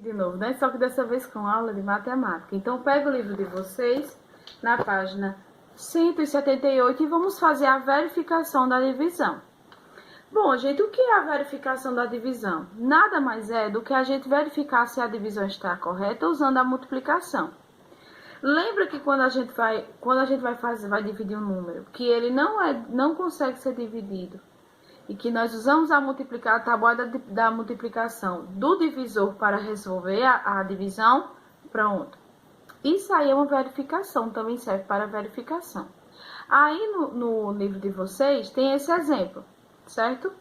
De novo, né? Só que dessa vez com aula de matemática. Então, pega o livro de vocês, na página 178, e vamos fazer a verificação da divisão. Bom, gente, o que é a verificação da divisão? Nada mais é do que a gente verificar se a divisão está correta usando a multiplicação. Lembra que quando a gente vai dividir um número, que ele não consegue ser dividido, e que nós usamos a tábua da multiplicação do divisor para resolver a divisão, pronto. Isso aí é uma verificação, também serve para verificação. Aí no livro de vocês tem esse exemplo, certo?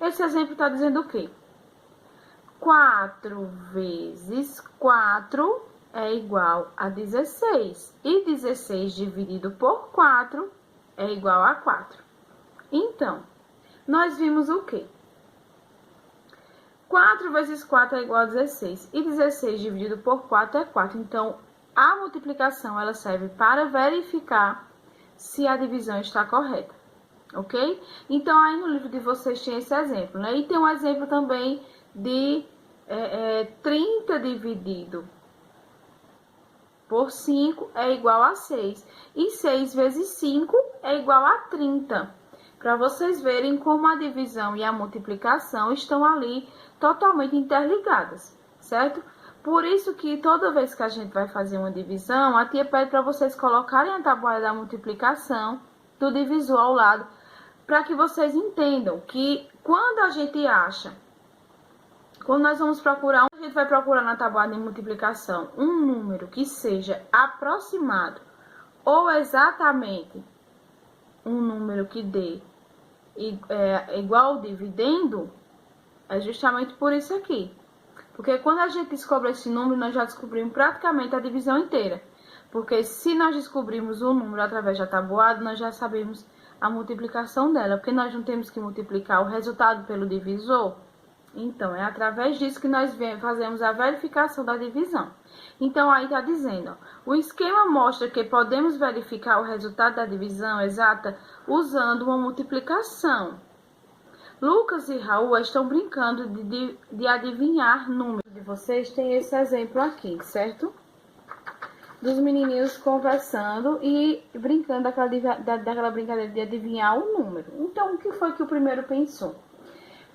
Esse exemplo está dizendo o quê? 4 vezes 4 é igual a 16. E 16 dividido por 4 é igual a 4. Então, nós vimos o quê? 4 vezes 4 é igual a 16. E 16 dividido por 4 é 4. Então, a multiplicação ela serve para verificar se a divisão está correta. Ok? Então, aí no livro de vocês tem esse exemplo, né? E tem um exemplo também de 30 dividido por 5 é igual a 6. E 6 vezes 5 é igual a 30. Para vocês verem como a divisão e a multiplicação estão ali totalmente interligadas, certo? Por isso que toda vez que a gente vai fazer uma divisão, a tia pede para vocês colocarem a tabuada da multiplicação do divisor ao lado, para que vocês entendam que quando nós vamos procurar, a gente vai procurar na tabuada de multiplicação um número que seja aproximado ou exatamente um número que dê igual ao dividendo, é justamente por isso aqui. Porque quando a gente descobre esse número, nós já descobrimos praticamente a divisão inteira. Porque se nós descobrimos o número através da tabuada, nós já sabemos a multiplicação dela. Porque nós não temos que multiplicar o resultado pelo divisor. Então, é através disso que nós fazemos a verificação da divisão. Então, aí está dizendo, ó, o esquema mostra que podemos verificar o resultado da divisão exata usando uma multiplicação. Lucas e Raul estão brincando de adivinhar números. De vocês tem esse exemplo aqui, certo? Dos menininhos conversando e brincando daquela brincadeira de adivinhar o número. Então, o que foi que o primeiro pensou?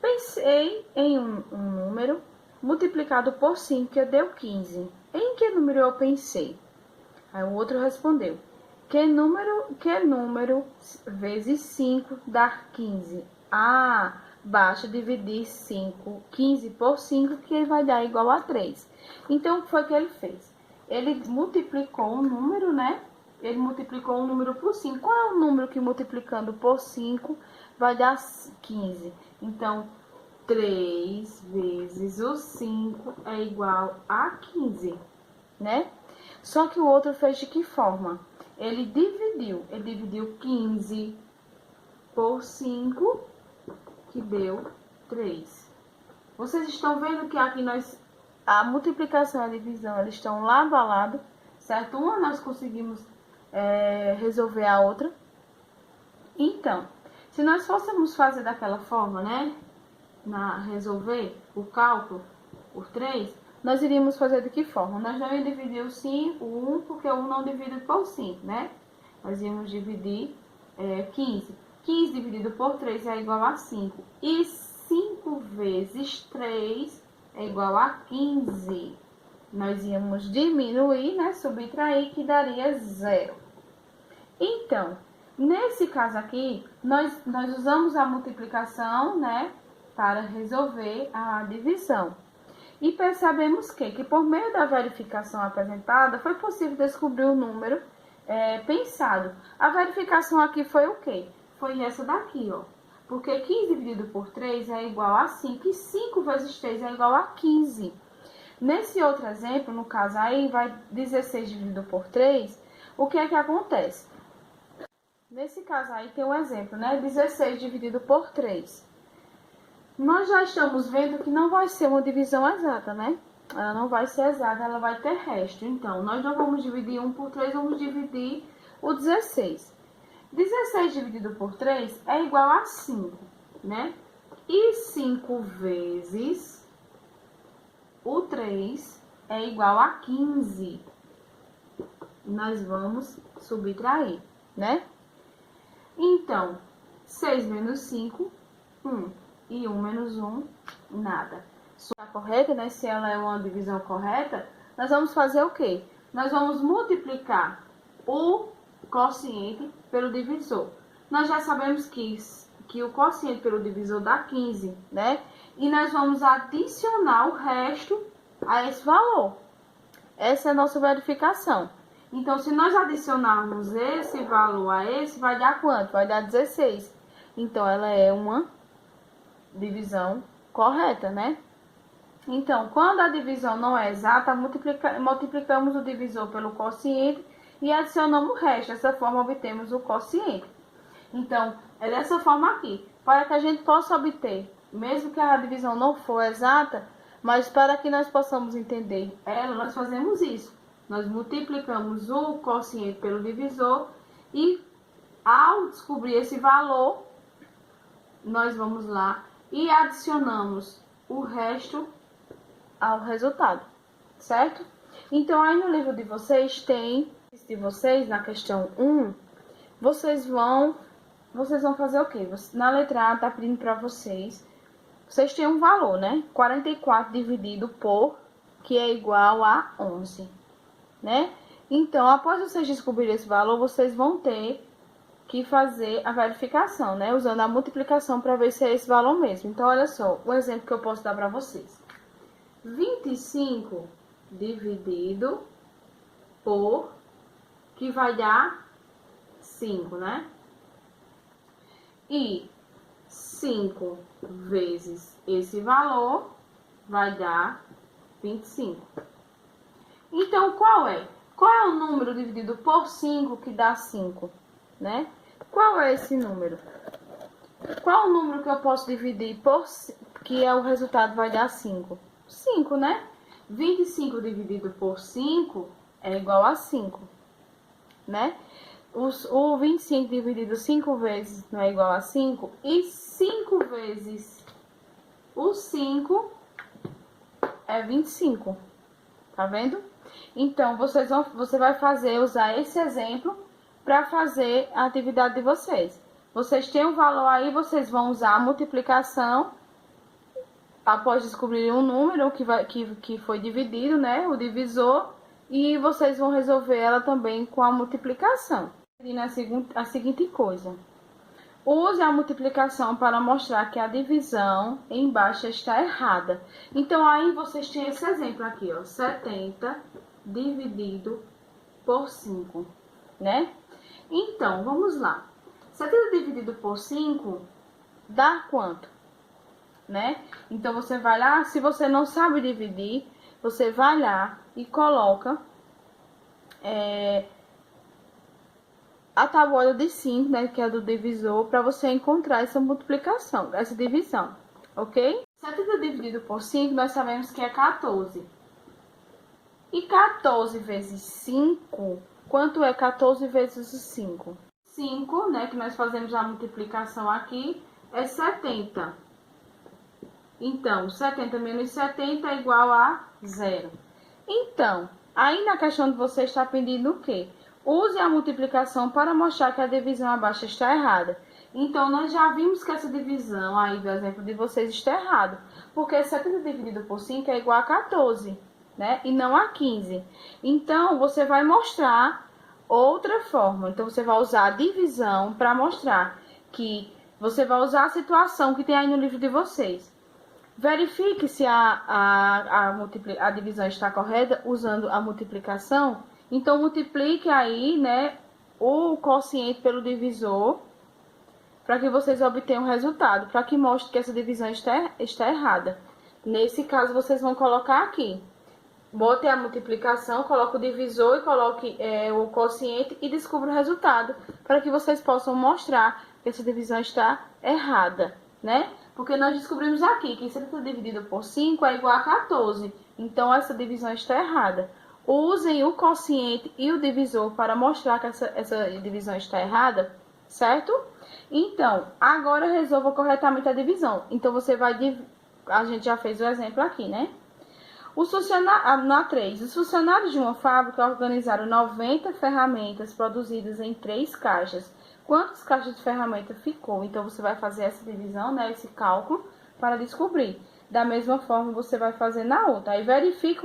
Pensei em um número multiplicado por 5, que deu 15. Em que número eu pensei? Aí o outro respondeu, que número vezes 5 dá 15? Ah, basta dividir 15 por 5, que vai dar igual a 3. Então, o que foi que ele fez? Ele multiplicou um número, né? Ele multiplicou um número por 5. Qual é o número que multiplicando por 5 vai dar 15? Então, 3 vezes o 5 é igual a 15, né? Só que o outro fez de que forma? Ele dividiu 15 por 5, que deu 3. Vocês estão vendo que aqui a multiplicação e a divisão, eles estão lado a lado, certo? Uma nós conseguimos resolver a outra. Então, se nós fôssemos fazer daquela forma, né? Resolver o cálculo por 3, nós iríamos fazer de que forma? Nós não íamos dividir o 5, o 1, porque o 1 não divide por 5, né? Nós íamos dividir 15. 15 dividido por 3 é igual a 5. E 5 vezes 3 é igual a 15. Nós íamos diminuir, né? Subtrair, que daria 0. Então, nesse caso aqui, nós usamos a multiplicação, né? Para resolver a divisão. E percebemos que por meio da verificação apresentada, foi possível descobrir o número pensado. A verificação aqui foi o quê? Foi essa daqui, ó. Porque 15 dividido por 3 é igual a 5, e 5 vezes 3 é igual a 15. Nesse outro exemplo, no caso aí, vai 16 dividido por 3, o que é que acontece? Nesse caso aí tem um exemplo, né? 16 dividido por 3. Nós já estamos vendo que não vai ser uma divisão exata, né? Ela não vai ser exata, ela vai ter resto. Então, nós não vamos dividir 1 por 3, vamos dividir o 16. 16 dividido por 3 é igual a 5, né? E 5 vezes o 3 é igual a 15. Nós vamos subtrair, né? Então, 6 menos 5, 1. E 1 menos 1, nada. Se está correta, né? Se ela é uma divisão correta, nós vamos fazer o quê? Nós vamos multiplicar o quociente pelo divisor. Nós já sabemos que o quociente pelo divisor dá 15, né? E nós vamos adicionar o resto a esse valor. Essa é a nossa verificação. Então, se nós adicionarmos esse valor a esse, vai dar quanto? Vai dar 16. Então, ela é uma divisão correta, né? Então, quando a divisão não é exata, multiplicamos o divisor pelo quociente e adicionamos o resto. Dessa forma, obtemos o quociente. Então, é dessa forma aqui. Para que a gente possa obter, mesmo que a divisão não for exata, mas para que nós possamos entender ela, nós fazemos isso. Nós multiplicamos o quociente pelo divisor e, ao descobrir esse valor, nós vamos lá e adicionamos o resto ao resultado, certo? Então, aí no livro de vocês na questão 1, vocês vão fazer o quê? Na letra A, tá pedindo para vocês têm um valor, né? 44 dividido por, que é igual a 11, né? Então, após vocês descobrirem esse valor, vocês vão ter que fazer a verificação, né? Usando a multiplicação para ver se é esse valor mesmo. Então, olha só, o exemplo que eu posso dar para vocês. 25 dividido por, que vai dar 5, né? E 5 vezes esse valor vai dar 25. Então, qual é? Qual é o número dividido por 5 que dá 5, né? Qual é esse número? Qual é o número que eu posso dividir por, que é o resultado vai dar 5? 5, né? 25 dividido por 5 é igual a 5, né? O 25 dividido 5 vezes não é igual a 5. E 5 vezes o 5 é 25. Tá vendo? Então, você vai usar esse exemplo para fazer a atividade de vocês. Vocês têm um valor aí, vocês vão usar a multiplicação após descobrir um número que foi dividido, né? O divisor. E vocês vão resolver ela também com a multiplicação. A seguinte coisa. Use a multiplicação para mostrar que a divisão embaixo está errada. Então, aí vocês têm esse exemplo aqui, ó. 70 dividido por 5, né? Então, vamos lá. 70 dividido por 5 dá quanto? Né? Então, você vai lá, se você não sabe dividir, você vai lá e coloca a tabuada de 5, né, que é do divisor, para você encontrar essa multiplicação, essa divisão, ok? 70 dividido por 5, nós sabemos que é 14. E 14 vezes 5, quanto é 14 vezes 5? 5, né, que nós fazemos a multiplicação aqui, é 70. Então, 70 menos 70 é igual a 0. Então, aí na questão de você está pedindo o quê? Use a multiplicação para mostrar que a divisão abaixo está errada. Então, nós já vimos que essa divisão aí do exemplo de vocês está errado. Porque 70 dividido por 5 é igual a 14, né? E não a 15. Então, você vai mostrar outra forma. Então, você vai usar a divisão para mostrar que você vai usar a situação que tem aí no livro de vocês. Verifique se a divisão está correta usando a multiplicação. Então, multiplique aí, né, o quociente pelo divisor para que vocês obtenham o resultado, para que mostre que essa divisão está errada. Nesse caso, vocês vão colocar aqui. Bote a multiplicação, coloque o divisor e coloque o quociente e descubra o resultado, para que vocês possam mostrar que essa divisão está errada, né? Porque nós descobrimos aqui que 70 dividido por 5 é igual a 14. Então, essa divisão está errada. Usem o quociente e o divisor para mostrar que essa divisão está errada, certo? Então, agora resolva corretamente a divisão. Então, a gente já fez o exemplo aqui, né? Na 3, os funcionários de uma fábrica organizaram 90 ferramentas produzidas em 3 caixas. Quantas caixas de ferramenta ficou? Então, você vai fazer essa divisão, né, esse cálculo, para descobrir. Da mesma forma, você vai fazer na outra. Aí, verifique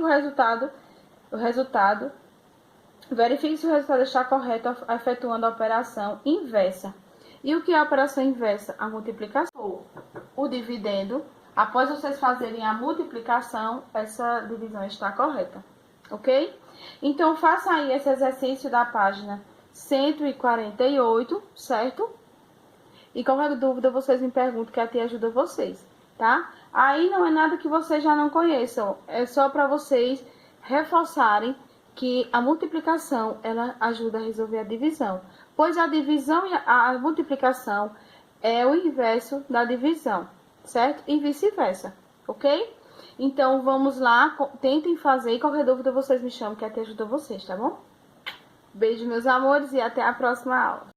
verifique se o resultado está correto, efetuando a operação inversa. E o que é a operação inversa? A multiplicação. O dividendo. Após vocês fazerem a multiplicação, essa divisão está correta, ok? Então, faça aí esse exercício da página 148, certo? E qualquer dúvida, vocês me perguntam que a tia ajuda vocês, tá? Aí não é nada que vocês já não conheçam, é só para vocês reforçarem que a multiplicação, ela ajuda a resolver a divisão. Pois a divisão e a multiplicação é o inverso da divisão, certo? E vice-versa, ok? Então, vamos lá, tentem fazer e qualquer dúvida vocês me chamam que a tia ajuda vocês, tá bom? Beijo, meus amores, e até a próxima aula.